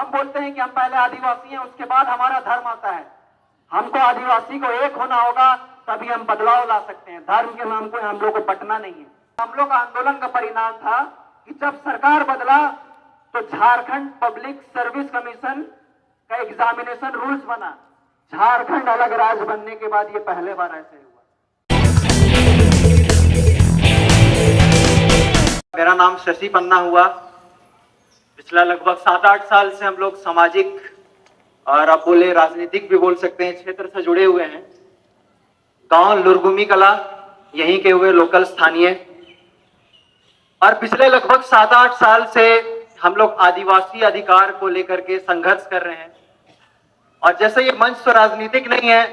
हम बोलते हैं कि हम पहले आदिवासी हैं, उसके बाद हमारा धर्म आता है। हमको आदिवासी को एक होना होगा, तभी हम बदलाव ला सकते हैं। धर्म के नाम पे हम लोग को बंटना नहीं है। हम लोग का आंदोलन का परिणाम था कि जब सरकार बदला तो झारखंड पब्लिक सर्विस कमीशन का एग्जामिनेशन रूल्स बना। झारखंड अलग राज्य बनने के बाद ये पहले बार ऐसे हुआ। मेरा नाम शशि पन्ना हुआ। पिछला लगभग 7-8 साल से हम लोग सामाजिक और आप बोले राजनीतिक भी बोल सकते हैं क्षेत्र से जुड़े हुए हैं। गांव लुरगुमी कला यहीं के हुए लोकल स्थानीय, और पिछले लगभग 7-8 साल से हम लोग आदिवासी अधिकार को लेकर के संघर्ष कर रहे हैं। और जैसे ये मंच तो राजनीतिक नहीं है,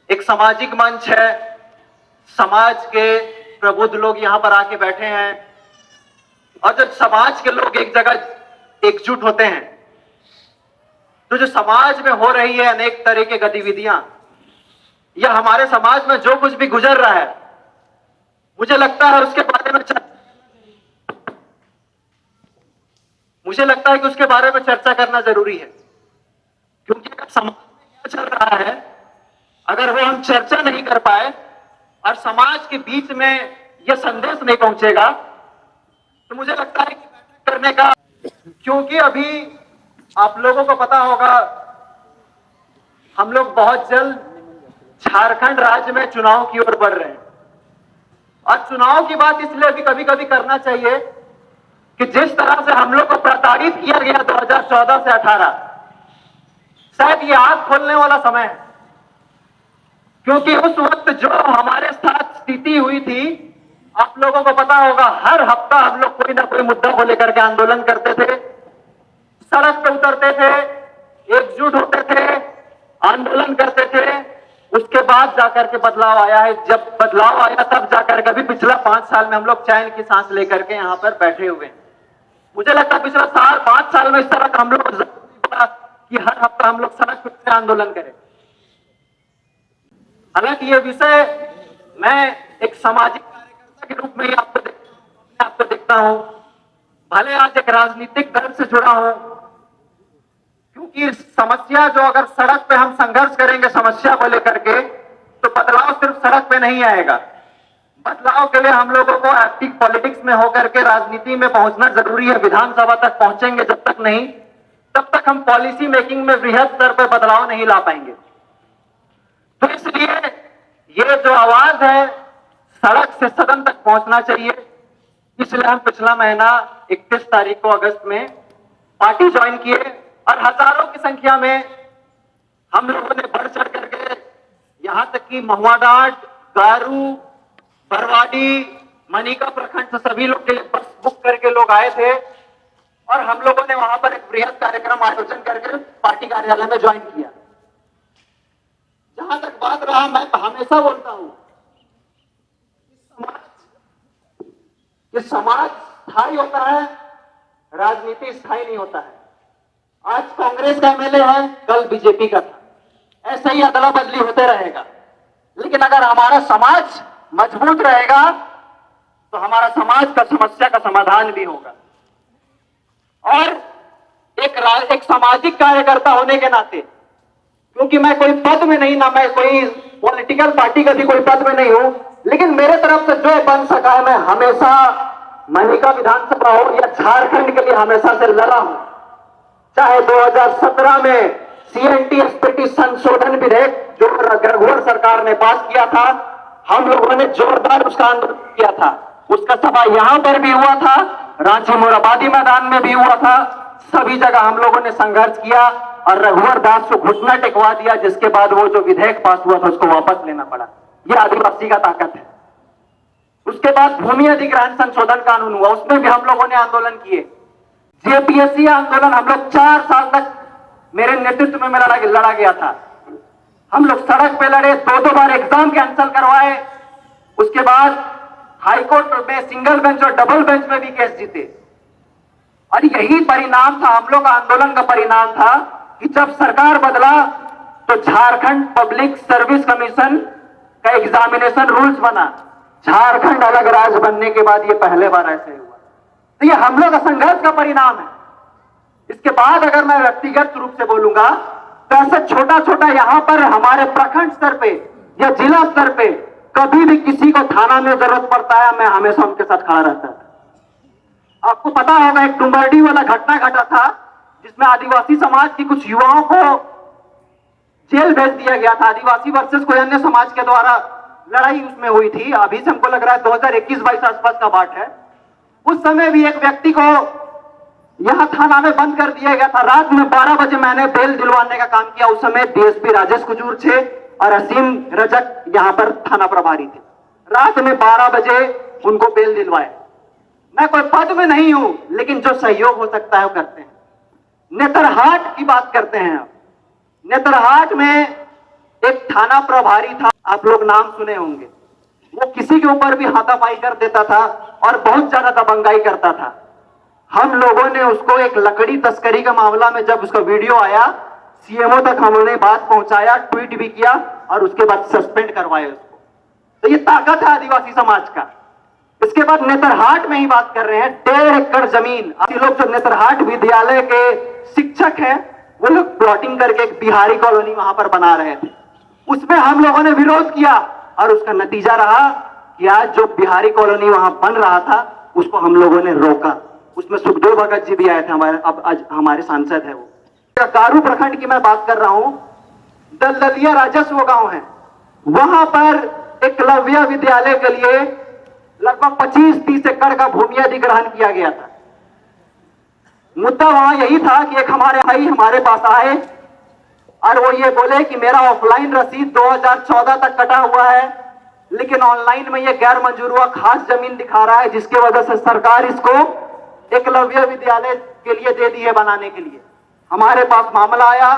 एक सामाजिक मंच है। समाज के प्रबुद्ध लोग यहाँ पर आके बैठे हैं, और जब समाज के लोग एक जगह एकजुट होते हैं तो जो समाज में हो रही है अनेक तरह की गतिविधियां या हमारे समाज में जो कुछ भी गुजर रहा है, मुझे लगता है उसके बारे में उसके बारे में चर्चा करना जरूरी है। क्योंकि अगर समाज में क्या चल रहा है, अगर वो हम चर्चा नहीं कर पाए और समाज के बीच में यह संदेश नहीं पहुंचेगा, तो मुझे लगता है कि बैठक करने का, क्योंकि अभी आप लोगों को पता होगा हम लोग बहुत जल्द झारखंड राज्य में चुनाव की ओर बढ़ रहे हैं। और चुनाव की बात इसलिए भी कभी कभी करना चाहिए कि जिस तरह से हम लोग को प्रताड़ित किया गया 2014 से 18, शायद ये आंख खोलने वाला समय है। क्योंकि उस वक्त जो हमारे साथ स्थिति हुई थी, आप लोगों को पता होगा, हर हफ्ता हम लोग कोई ना कोई मुद्दा को लेकर के आंदोलन करते थे, सड़क पे उतरते थे, एकजुट होते थे, आंदोलन करते थे। उसके बाद जाकर के बदलाव आया है। जब बदलाव आया तब जाकर के, अभी पिछला 5 साल में हम लोग चैन की सांस लेकर के यहाँ पर बैठे हुए हैं। मुझे लगता है पिछला 5 साल में इस तरह का हम लोग कि हर हफ्ता हम लोग सड़क पे आंदोलन करें। हालांकि ये विषय मैं एक सामाजिक कार्यकर्ता के रूप में ही आपको देखता हूं, भले आज एक राजनीतिक दल से जुड़ा हूं, क्योंकि समस्या जो अगर सड़क पे हम संघर्ष करेंगे समस्या को लेकर के, तो बदलाव सिर्फ सड़क पे नहीं आएगा। बदलाव के लिए हम लोगों को एक्टिव पॉलिटिक्स में होकर के राजनीति में पहुंचना जरूरी है। विधानसभा तक पहुंचेंगे जब तक नहीं, तब तक हम पॉलिसी मेकिंग में वृहद स्तर पर बदलाव नहीं ला पाएंगे। तो इसलिए ये जो आवाज है सड़क से सदन तक पहुंचना चाहिए। इसलिए हम पिछला महीना 31 तारीख को अगस्त में पार्टी ज्वाइन किए, और हजारों की संख्या में हम लोगों ने बढ़ चढ़ करके, यहां तक कि महुआडांड, गारू, बरवाडी, मनिका प्रखंड से सभी लोग के लिए बस बुक करके लोग आए थे, और हम लोगों ने वहां पर एक बृहद कार्यक्रम आयोजन करके पार्टी कार्यालय में ज्वाइन किया। जहां तक बात रहा, मैं हमेशा बोलता हूं कि समाज स्थायी होता है, राजनीति स्थायी नहीं होता है। आज कांग्रेस का एमएलए है, कल बीजेपी का था, ऐसे ही अदला बदली होते रहेगा। लेकिन अगर हमारा समाज मजबूत रहेगा तो हमारा समाज का समस्या का समाधान भी होगा। और एक सामाजिक कार्यकर्ता होने के नाते, क्योंकि मैं कोई पद में नहीं, ना मैं कोई पॉलिटिकल पार्टी का भी कोई पद में नहीं हूं, लेकिन मेरे तरफ से जो बन सका है, मैं हमेशा मनिका विधानसभा हो या झारखंड के लिए हमेशा से लड़ा हूं। चाहे 2017 में सीएनटीएसपीटी संशोधन विधेयक जो रघुवर सरकार ने पास किया था, हम लोगों ने जोरदार उसका आंदोलन किया था। उसका सभा यहां पर भी हुआ था, रांची मोराबादी मैदान में भी हुआ था, सभी जगह हम लोगों ने संघर्ष किया और रघुवर दास को घुटना टेकवा दिया, जिसके बाद वो जो विधेयक पास हुआ था उसको वापस लेना पड़ा। यह आदिवासी का ताकत है। उसके बाद भूमि अधिग्रहण संशोधन कानून हुआ, उसमें भी हम लोगों ने आंदोलन किए। जेपीएससी आंदोलन हम लोग 4 साल तक मेरे नेतृत्व में लड़ा गया था। हम लोग सड़क पे लड़े, 2 बार एग्जाम कैंसिल करवाए। उसके बाद हाईकोर्ट में सिंगल बेंच और डबल बेंच में भी केस जीते। और यही परिणाम था, हम लोग का आंदोलन का परिणाम था कि जब सरकार बदला तो झारखंड पब्लिक सर्विस कमीशन का एग्जामिनेशन रूल्स बना। झारखंड अलग राज्य बनने के बाद ये पहले बार ऐसे हुआ। तो ये हम लोग का संघर्ष का परिणाम है। इसके बाद अगर मैं व्यक्तिगत रूप से बोलूंगा तो ऐसा छोटा छोटा यहां पर हमारे प्रखंड स्तर पे या जिला स्तर पे कभी भी किसी को थाना में जरूरत पड़ता है, मैं हमेशा उनके साथ खड़ा रहता था। आपको पता होगा एक डुमरडी वाला घटना घटा था जिसमें आदिवासी समाज की कुछ युवाओं को जेल भेज दिया गया था। आदिवासी वर्सेस कोई अन्य समाज के द्वारा लड़ाई उसमें हुई थी। अभी से हमको लग रहा है 2021-22 आसपास का बात है। उस समय भी एक व्यक्ति को यहां थाना में बंद कर दिया गया था। रात में 12 बजे मैंने बेल दिलवाने का काम किया। उस समय डीएसपी राजेश कुजूर थे और असीम रजक यहां पर थाना प्रभारी थे। रात में 12 बजे उनको बेल दिलवाए। मैं कोई पद में नहीं हूं, लेकिन जो सहयोग हो सकता है वो करते हैं। नेतरहाट की बात करते हैं। आप नेतरहाट में एक थाना प्रभारी था, आप लोग नाम सुने होंगे। वो किसी के ऊपर भी हाथापाई कर देता था और बहुत ज्यादा दबंगाई करता था। हम लोगों ने उसको एक लकड़ी तस्करी का मामला में जब उसका वीडियो आया, सीएमओ तक हमने बात पहुंचाया, ट्वीट भी किया और उसके बाद सस्पेंड करवाए उसको। तो ये ताकत है आदिवासी समाज का। इसके बाद नेतरहाट में ही बात कर रहे हैं, 1.5 एकड़ जमीन। आप लोग जो नेतरहाट विद्यालय के शिक्षक हैं, वो लोग प्लॉटिंग करके एक बिहारी कॉलोनी वहां पर बना रहे थे। उसमें हम लोगों ने विरोध किया और उसका नतीजा रहा कि आज जो बिहारी कॉलोनी वहां बन रहा था उसको हम लोगों ने रोका। उसमें सुखदेव भगत जी भी आए थे, हमारे अब आज हमारे सांसद है वो। गारू प्रखंड की मैं बात कर रहा हूं। दलदलिया राजस्व गांव है, वहां पर एकलव्य विद्यालय के लिए लगभग 25-30 एकड़ का भूमि अधिग्रहण किया गया था। मुद्दा वहां यही था कि एक हमारे भाई हमारे पास आए और वो ये बोले कि मेरा ऑफलाइन रसीद 2014 तक कटा हुआ है, लेकिन ऑनलाइन में ये गैर मंजूर हुआ खास जमीन दिखा रहा है, जिसकी वजह से सरकार इसको एकलव्य विद्यालय के लिए दे दी है बनाने के लिए। हमारे पास मामला आया,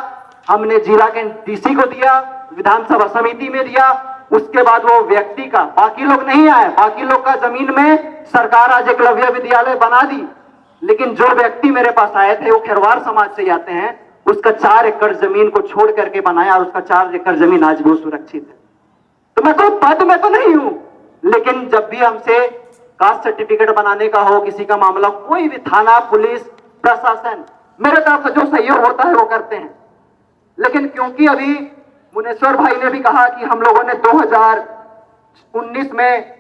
हमने जिला के डीसी को दिया, विधानसभा समिति में दिया। उसके बाद वो व्यक्ति का, बाकी लोग नहीं आए, बाकी लोग का जमीन में सरकार आज एकलव्य विद्यालय बना दी, लेकिन जो व्यक्ति मेरे पास आए थे वो खेरवार समाज से आते हैं, उसका 4 एकड़ जमीन को छोड़ करके बनाया और उसका 4 एकड़ जमीन आज भी वो सुरक्षित है। तो मैं कोई पद में तो नहीं हूं, लेकिन जब भी हमसे कास्ट सर्टिफिकेट बनाने का हो, किसी का मामला, कोई भी थाना, पुलिस, प्रशासन, मेरे तरफ से जो सहयोग होता है वो करते हैं। लेकिन क्योंकि अभी मुनेश्वर भाई ने भी कहा कि हम लोगों ने 2019 में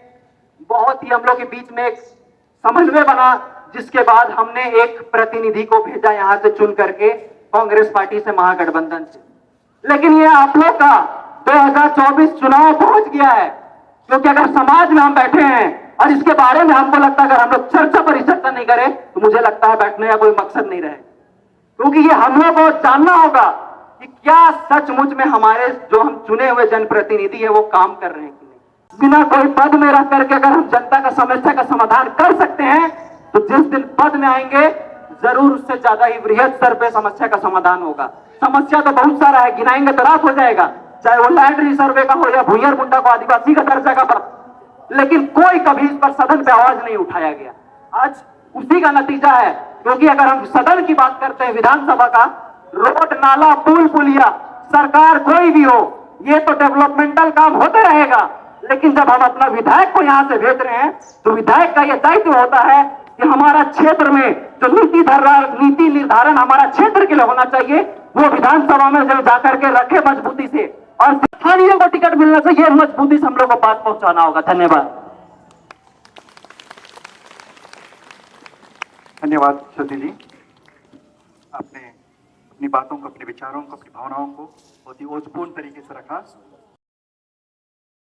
बहुत ही हम लोग के बीच में एक समन्वय बना, जिसके बाद हमने एक प्रतिनिधि को भेजा यहां से चुन करके कांग्रेस पार्टी से, महागठबंधन से। लेकिन ये आप लोग का 2024 चुनाव पहुंच गया है, क्योंकि अगर समाज में हम बैठे हैं और इसके बारे में हमको लगता है अगर हम लोग चर्चा परिचर्चा नहीं करें तो मुझे लगता है बैठने का कोई मकसद नहीं रहे। क्योंकि ये हम लोग को जानना होगा कि क्या सचमुच में हमारे जो हम चुने हुए जनप्रतिनिधि है वो काम कर रहे हैं कि नहीं। बिना कोई पद में रह करके अगर हम जनता का समस्या का समाधान कर सकते हैं तो जिस दिन पद में आएंगे जरूर उससे ज्यादा ही वृहद स्तर पे समस्या का समाधान होगा। समस्या तो बहुत सारा है, गिनाएंगे तो रात हो जाएगा, चाहे वो लैंड रिसर्वे का हो या भूयर मुंडा को आदिवासी का दर्जा का, लेकिन कोई कभी इस पर सदन पे आवाज नहीं उठाया गया। आज उसी का नतीजा है, क्योंकि अगर हम सदन की बात करते हैं, विधानसभा का, रोड, नाला, पुल, पुलिया, सरकार कोई भी हो, ये तो डेवलपमेंटल काम होते रहेगा। लेकिन जब हम अपना विधायक को यहां से भेज रहे हैं तो विधायक का यह दायित्व होता है कि हमारा क्षेत्र में जो नीति निर्धारण हमारा क्षेत्र के लिए होना चाहिए वो विधानसभा में जब जाकर के रखे मजबूती से, और स्थानीय को टिकट मिलने से ये मजबूती से हम लोग को बात पहुंचाना होगा। धन्यवाद। धन्यवाद सती जी, आपने अपनी बातों को, अपने विचारों को, अपनी भावनाओं को बहुत ही ओजपूर्ण तरीके से रखा।